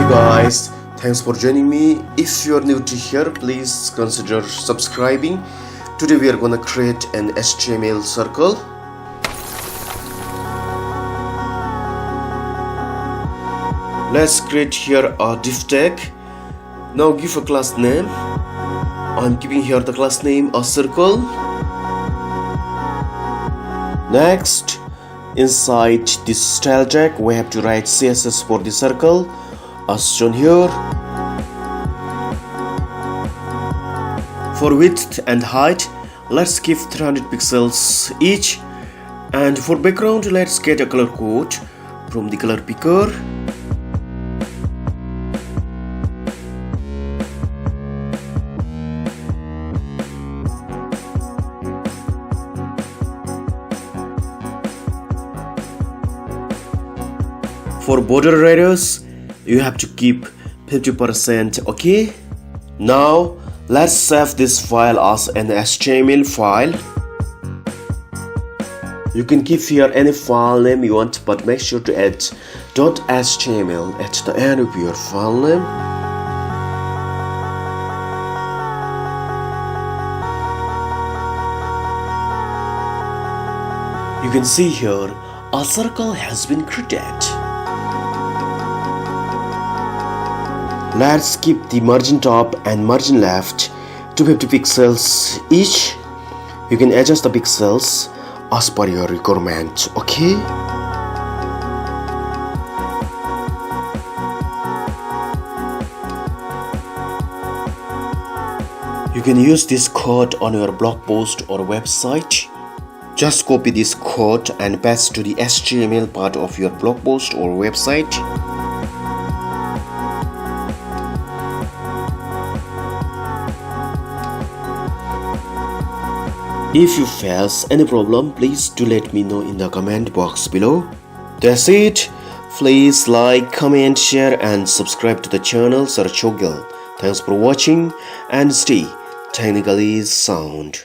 guys, thanks for joining me. If you are new to here, please consider subscribing. Today we are gonna create an HTML circle. Let's create here a div tag. Now give a class name. I'm giving here the class name a circle. Next, inside this style tag we have to write CSS for the circle as shown here. For width and height, let's give 300 pixels each, and for background let's get a color code from the color picker. For border radius, you have to keep 50%, okay? Now, let's save this file as an HTML file. You can keep here any file name you want, but make sure to add .html at the end of your file name. You can see here, a circle has been created. Let's keep the margin top and margin left to 50 pixels each. You can adjust the pixels as per your requirement, okay? You can use this code on your blog post or website. Just copy this code and paste to the HTML part of your blog post or website. If you face any problem, please do let me know in the comment box below. That's it. Please like, comment, share and subscribe to the channel Sir Chogil. Thanks for watching and stay technically sound.